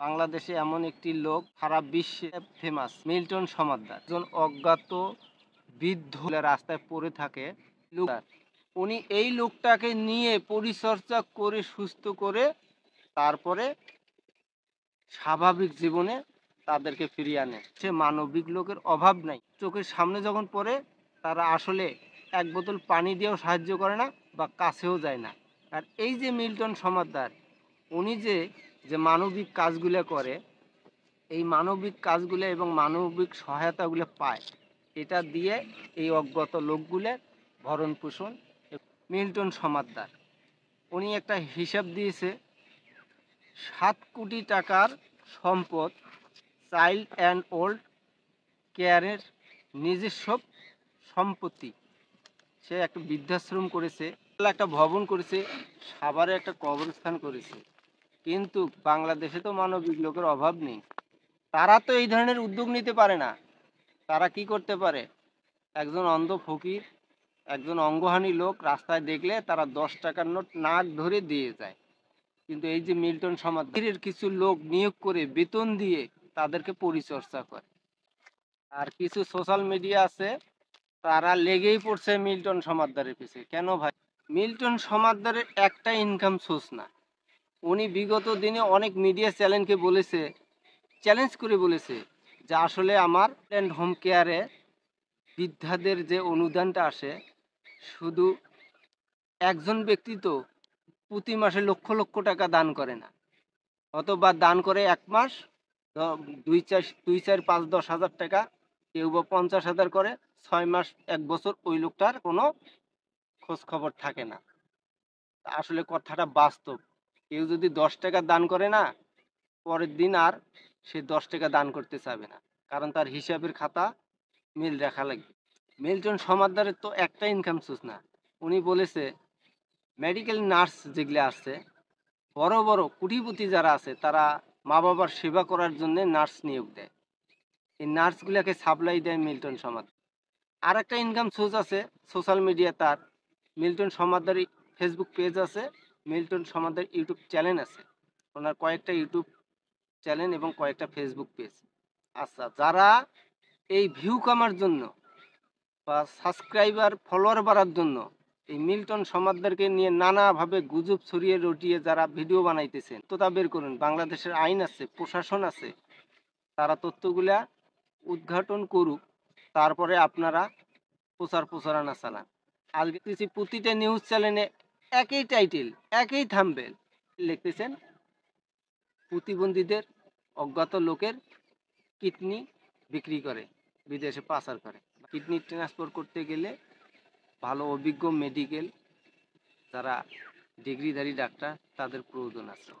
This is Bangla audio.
বাংলাদেশে এমন একটি লোক সারা বিশ্বে ফেমাস, মিল্টন সমাদ্দার। একজন অজ্ঞাত বৃদ্ধ রাস্তায় পড়ে থাকে লোক। উনি এই লোকটাকে নিয়ে পরিচর্যা করে সুস্থ করে তারপরে স্বাভাবিক জীবনে তাদেরকে ফিরিয়ে আনে। সে মানবিক লোকের অভাব নাই। চোখের সামনে যখন পড়ে তারা আসলে এক বোতল পানি দিয়েও সাহায্য করে না বা কাছেও যায় না। আর এই যে মিল্টন সমাদ্দার, উনি যে মানবিক কাজগুলো করে, এই মানবিক কাজগুলো এবং মানবিক সহায়তাগুলো পায়, এটা দিয়ে এই অজ্ঞাত লোকগুলোর ভরণ পোষণ। মিল্টন সমাদ্দার উনি একটা হিসাব দিয়েছে, 7 কোটি টাকার সম্পদ চাইল্ড অ্যান্ড ওল্ড কেয়ারের নিজস্ব সম্পত্তি। সে একটা বৃদ্ধাশ্রম করেছে, একটা ভবন করেছে, সাভারে একটা কবরস্থান করেছে। কিন্তু বাংলাদেশে তো মানবিক লোকের অভাব নেই। তারা তো এই ধরনের উদ্যোগ নিতে পারে না। তারা কি করতে পারে? একজন অন্ধ ফকির, একজন অঙ্গহানী লোক রাস্তায় দেখলে তারা 10 টাকার নোট নাক ধরে দিয়ে যায়। কিন্তু এই যে মিল্টন সমাজের কিছু লোক নিয়োগ করে বেতন দিয়ে তাদেরকে পরিচর্যা করে। আর কিছু সোশ্যাল মিডিয়া আছে, তারা লেগেই পড়ছে মিল্টন সমাদ্দারের পিছে। কেন ভাই? মিল্টন সমাদ্দারের একটা ইনকাম সোর্স না। উনি বিগত দিনে অনেক মিডিয়া চ্যালেঞ্জ করে বলেছে যে আসলে আমার অ্যান্ড হোম কেয়ারে বৃদ্ধাদের যে অনুদানটা আসে, শুধু একজন ব্যক্তি তো প্রতি মাসে লক্ষ লক্ষ টাকা দান করে না, অথবা দান করে 1 মাস, 2, 4, 5, 10 হাজার টাকা, কেউ বা 50,000 করে, 6 মাস 1 বছর ওই লোকটার কোনো খোঁজ খবর থাকে না। আসলে কথাটা বাস্তব। কেউ যদি 10 টাকা দান করে না, পরের দিন আর সে 10 টাকা দান করতে চাবে না, কারণ তার হিসাবের খাতা মিল রাখা লাগবে। মিল্টন সমাদ্দারের তো একটা ইনকাম সোর্স না। উনি বলেছে মেডিকেল নার্স যেগুলো আছে, বড় বড় কোটিপতি যারা আছে, তারা মা বাবার সেবা করার জন্য নার্স নিয়োগ দেয়। এই নার্সগুলোকে সাপ্লাই দেয় মিল্টন সমাদ্দার। আর একটা ইনকাম সোর্স আছে সোশ্যাল মিডিয়া তার, মিল্টন সমাদ্দার ফেসবুক পেজ আছে, মিল্টন সমাদ্দার ইউটিউব চ্যানেল আছে। ওনার কয়েকটা ইউটিউব চ্যানেল এবং কয়েকটা ফেসবুক পেজ। আচ্ছা, যারা এই ভিউ কামার জন্য বা সাবস্ক্রাইবার ফলোয়ার বাড়ার জন্য এই মিল্টন সমাদ্দারকে নিয়ে নানাভাবে গুজব ছড়িয়ে রটিয়ে যারা ভিডিও বানাইতেছেন, তথ্য বের করুন। বাংলাদেশের আইন আছে, প্রশাসন আছে, তারা তথ্যগুলা উদ্ঘাটন করুক, তারপরে আপনারা প্রচারণা চালান। আজকে প্রতিটা নিউজ চ্যানেলে একই টাইটেল, একই থাম্বনেল লিখতেছেন, প্রতিবন্ধীদের অজ্ঞাত লোকের কিডনি বিক্রি করে, বিদেশে পাচার করে। কিডনি ট্রান্সফার করতে গেলে ভালো অভিজ্ঞ মেডিকেল যারা ডিগ্রিধারী ডাক্তার তাদের প্রয়োজন আছে।